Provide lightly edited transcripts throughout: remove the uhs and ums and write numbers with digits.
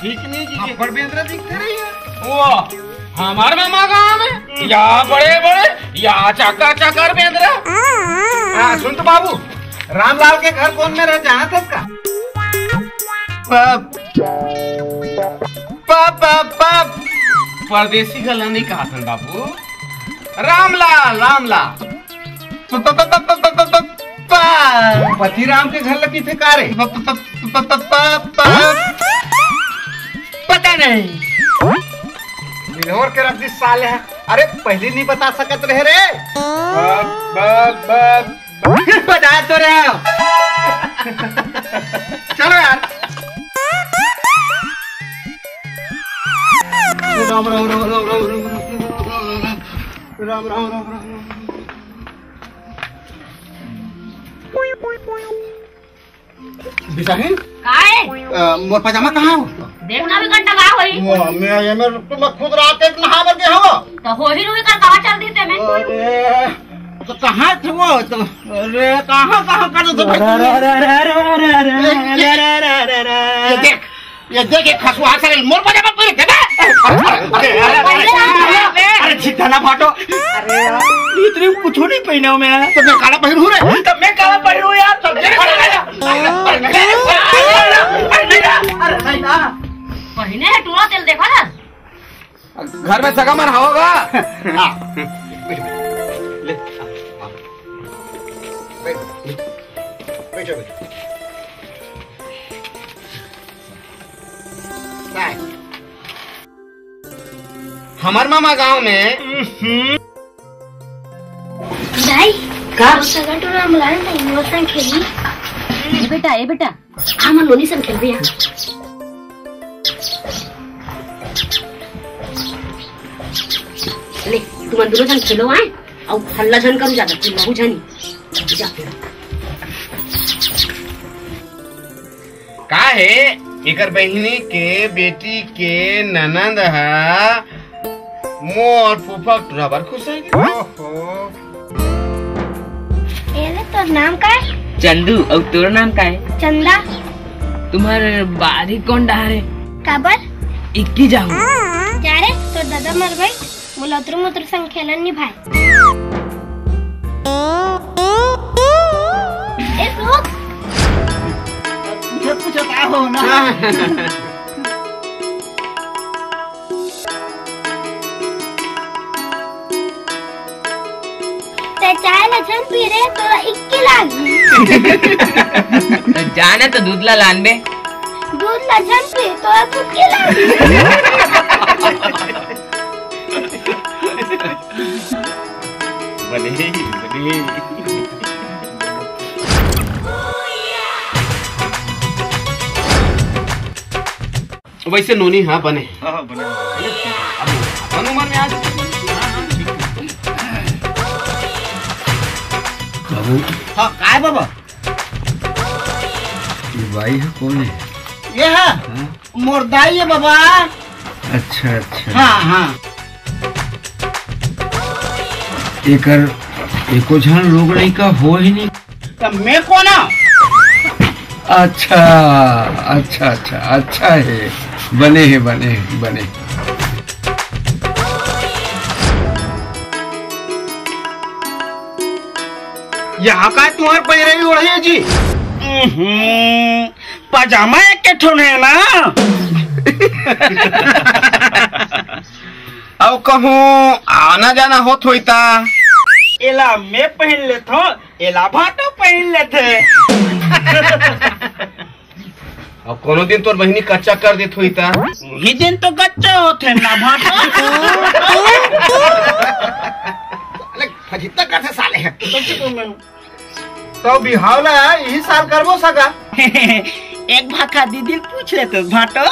ठीक नहीं जी पर बेंद्रा दिखते रही है वो हमारे मामा गाँव में या बड़े बड़े या चाका चाकर बेंद्रा। हाँ सुन तो बाबू, रामलाल के घर कौन में रह जहाँ था इसका? परदेसी गला नहीं कहा था बाबू, रामलाल रामलाल पति राम के घर लगी थे कारे पता नहीं बिलोर के रख दी साले है। अरे पहले नहीं बता सकत रहे रे। बता तो रहे हो। चलो यार। राम राम राम राम राम राम राम राम राम। बिसाहिन काहे मोर पजामा कहाँ हो? देखना भी घंटा का होई मैं ये में तुम खुद रात एक नहा बर के हो तो हो ही रुई कर कहां चल देते मैं। अरे तो कहाँ थे वो? तो अरे कहाँ कहाँ कर दो ये देख एक खसुआ से मोर पजामा पहन के अरे चिंता ना फाटो। अरे यार इतने कुछ नहीं पहना मैं तो मैं काला पहन हूँ रे। तो मैं काला पहन हूँ यार। पहिने है टूरा तेल देखो ना घर में सगा मर होगा। ले बैठो बैठो। हमार मामा गांव में दाई का सगा टूरा मलान नहीं वो संग खेली। ए बेटा हम लोनी संग खेल रहे हैं। ले तुम दोनों जन खेलो आए और हल्ला जन करू ज्यादा तुम बहु जानी जा। का है एकर बहिनी के बेटी के ननंद है मोर फूफा रबर खुश है। एले तो नाम का है? चंदू और तोर नाम का है? चंदा। तुम्हारे बारी कौन डहारे? काबर? इक्की जाऊँ जा रे तो दादा मर गई मुलत्र मुत्र संग खेलन नहीं भाई। एक रुक कुछ का हो ना। चाय लछन पी रहे तो 21 लागी। जाने तो दूध ला लान बे। दूध लछन पी तो 21 लागी। बने वैसे नोनी हाँ बने उम्र में आज हाँ काय बाबा ये भाई है कौन है? ये है मोरदाई है बाबा। अच्छा अच्छा। हाँ हाँ एकर एको झन लोग नहीं का हो ही नहीं। तो मैं कौन? अच्छा अच्छा अच्छा अच्छा है बने हैं बने बने। यहाँ का तुम्हारे पैरे भी उड़े जी। पजामा एक के ठोन है ना। अब कहूँ आना जाना हो थोईता एला मैं पहन लेता हूँ एला भाटो पहन लेते। अब कोनो दिन तोर बहिनी कच्चा कर दे थोईता ही दिन तो कच्चा होते ना भाटो। जितना करते साले हैं तो बिहावला यही साल करबो सका। एक भाका दीदी पूछ ले तो भाटो।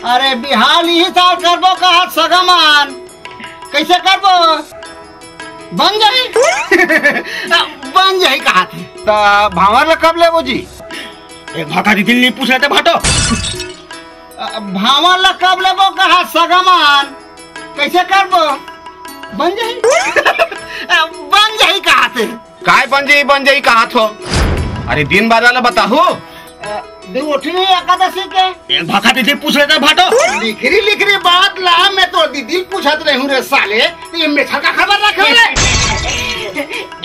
अरे बिहाल यही साल करबो कहा सगमान कैसे करबो? बन जाई बन जाई कहा थे तो भावर कब लेबो जी? एक भाका दीदी नहीं पूछ ले तो भाटो। भावर कब लेबो कहा सगमान कैसे करबो? बन जाई बन जाई कहा थे काय बन जाई कहा थो? अरे दिन बाद वाला बताहू देवोठनी एकादशी के एक भाखा दीदी पूछ रहे थे भाटो। लिखरी बात ला, मैं तो दीदी पूछत रही हूँ रे साले, तो ये मेठा का खबर रखे रे।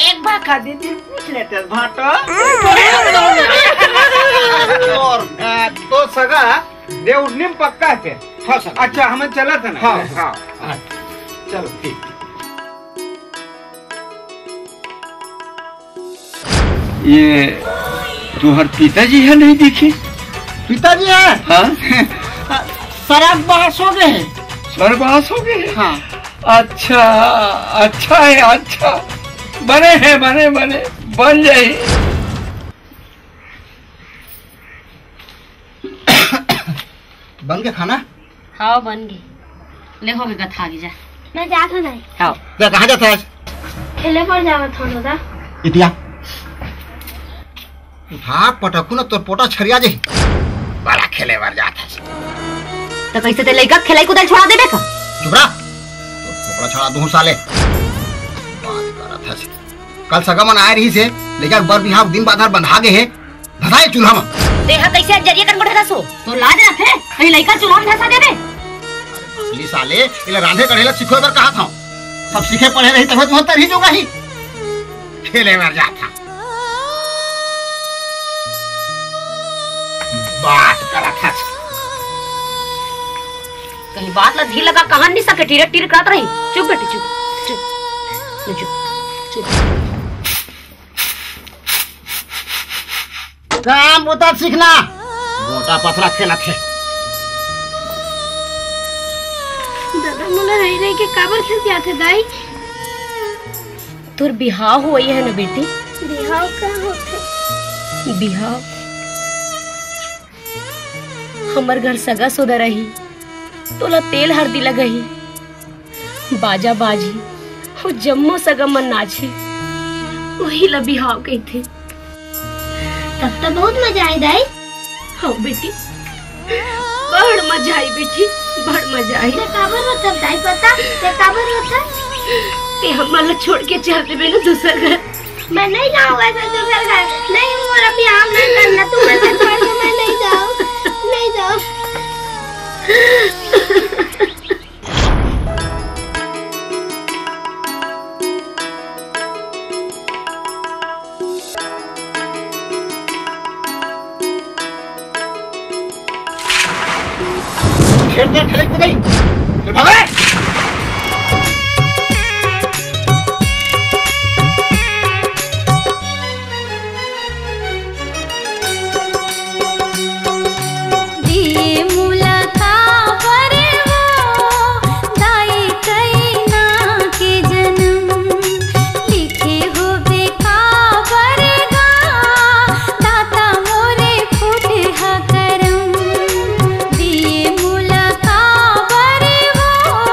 एक भाखा दीदी पूछ रहे थे भाटो। और तो सगा देवनी में पक्का है। हाँ सर। अच्छा हमें चला था ना। हाँ हाँ चलो ठीक। ये तुम्हार पिताजी है नहीं दिखे? पिताजी है? हाँ शराब बहस हो गए हैं। स्वर्गवास हो गए? हाँ। अच्छा अच्छा है, अच्छा बने हैं, बने बने बन जाए। बन गया खाना? हाँ बन गई। ले हो गया था जा। मैं जा था नहीं। हाँ। क्या कहाँ जाता है? खेले पर जावा था ना। इतिया। हाँ पटकू ना तोर पोटा छरिया जे। बड़ा खेले बार जाता है। तो कैसे ते लइका खेलाई कुदाई छोड़ा देबे का? चुप रहा। पोटा छड़ा दूं साले। बात करत है। कल सगमन आए रही से, लेकिन बर बिहाव दिन बादर बंधा गए है। धसाए चूल्हा में। देहा कैसे जरिए कर मोटे रसो? तो लाज रख है। कहीं लइका चूल्हा में धसा देबे? अगली साले इले रांधे कढ़ेला सिखो बर कहा था। सब सीखे पढ़े रही तब तुम तरही जोगा ही। खेले बार जाता। बात करत है। कहीं बात ला धीर लगा कहां नहीं सके टीरे टीर करत रही। चुप बेटी चुप चुप चुप चुप। काम उतर सीखना। मोटा पथरा खेलत है। दादा मोला रही रही के काबर खेलती आथे दाई? तोर बिहाव होई है ना बेटी? बिहाव का होथे? बिहाव हमर घर सगा सोदा रही, तोला तेल हरदी लगही, बाजा बाजी हो जम्मो सगा मन नाचे, वही ला बिहाव कहथे। तब तो बहुत मजा आई दाई। हाँ बेटी बड़ मजा आई बेटी, बड़ मजा आई। ते काबर होता दाई पता? ते काबर होता? ते हमला छोड़ के चल देबे ना दूसरा घर। मैं नहीं जाऊंगा दूसरा घर। नहीं मोरा बिहाव नहीं करना, तुम ऐसे छोड़ के मैं नहीं जाऊं। नहीं जाओ। खेलते खेले कुदाई। भागे। करम दिए मुलाका बरे वो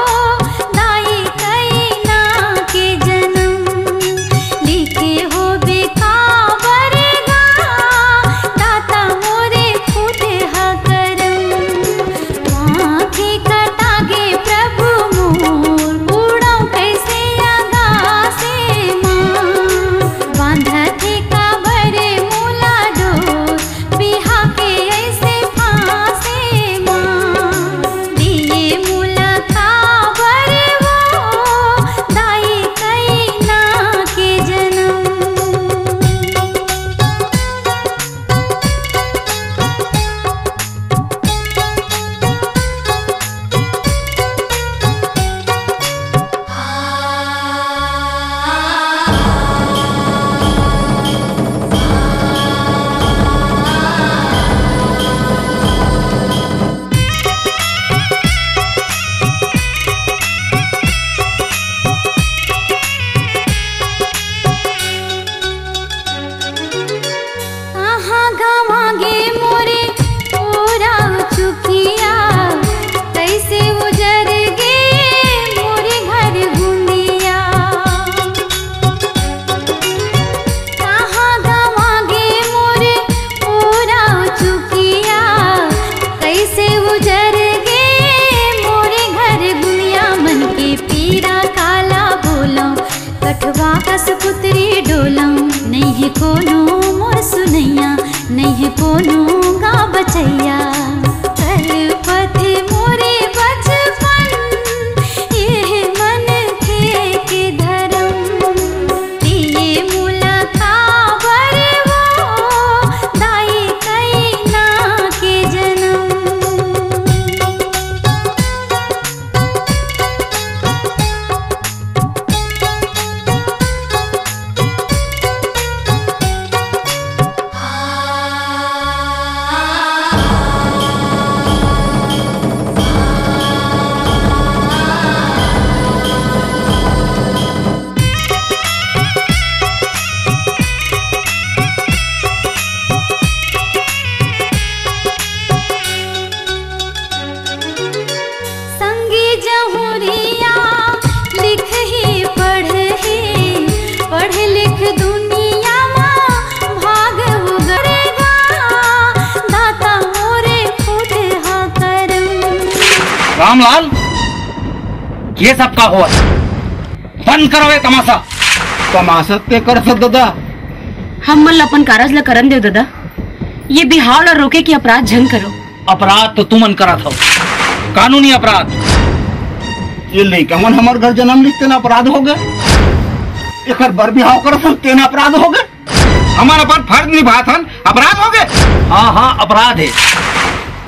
रामलाल, ये सब का हुआ? बंद करो ये तमाशा। तमाशा ते कर दादा। हम मन अपन कारज ला करन दे दादा। ये बिहाव और रोके की अपराध झंग करो। अपराध तो तुमन करा था, कानूनी अपराध। ये लड़का मन हमार घर जन्म लिखते ना अपराध हो गए, एक बर बिहाव कर सकते ना अपराध हो गए। हमारा अपन फर्ज निभात हन, अपराध हो गए। हाँ हाँ अपराध है।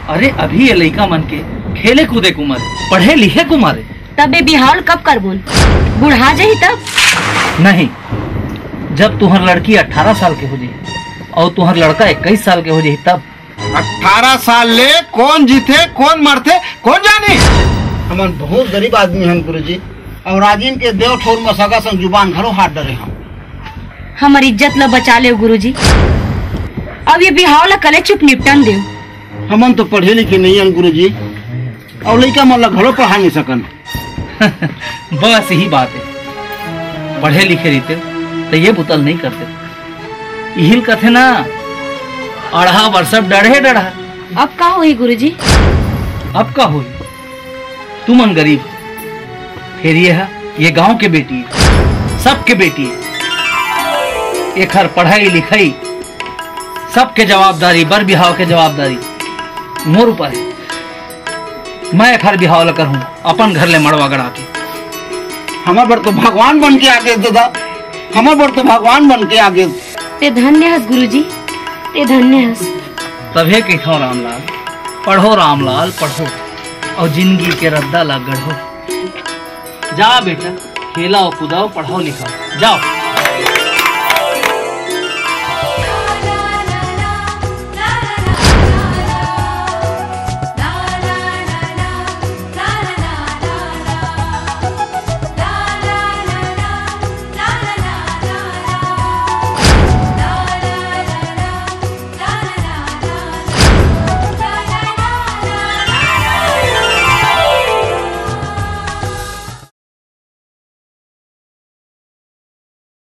अरे अभी ये लड़का मन के खेले कूदे कुमार, पढ़े लिखे कुमार। तब ये बिहाव कब करबोन? बुढ़ा जाही तब? नहीं, जब तुहर लड़की 18 साल के हो जाए और तुहर लड़का 21 साल के हो जाए तब। 18 साल ले कौन जीते कौन मरते कौन जाने। हमन बहुत गरीब आदमी हैं गुरुजी, और राजीन के देव ठोर में सगा संग जुबान घरो हाथ डरे हम। हमारी इज्जत ला बचा ले गुरुजी। अब ये बिहाव ला कले चुप निपटन दे। हमन तो पढ़े लिखे नहीं हैं गुरुजी, और लड़का मन ला घरो पढ़ा नहीं सकन। बस यही बात है, पढ़े लिखे रहते तो ये बुतल नहीं करते। यही कथे ना, अढ़ा वर्ष डढ़े डढ़ा। अब का हुई गुरुजी? अब का हुई? तुमन गरीब, फिर ये गांव के बेटी है, सबके बेटी है। एक हर पढ़ाई लिखाई सबके जवाबदारी, बर बिहाव के जवाबदारी मोर ऊपर है। मैं एक हर बिहाव लकर हूँ अपन घर ले मड़वा गड़ा के। हमार बर तो भगवान बन के आगे दादा, हमार बर तो भगवान बन के आगे। ते धन्य हस गुरुजी, ते धन्य हस। तभे कहूँ रामलाल, पढ़ो रामलाल पढ़ो, और जिंदगी के रद्दा ला गढ़ो। जा बेटा, खेलाओ कूदाओ, पढ़ाओ लिखाओ, जाओ।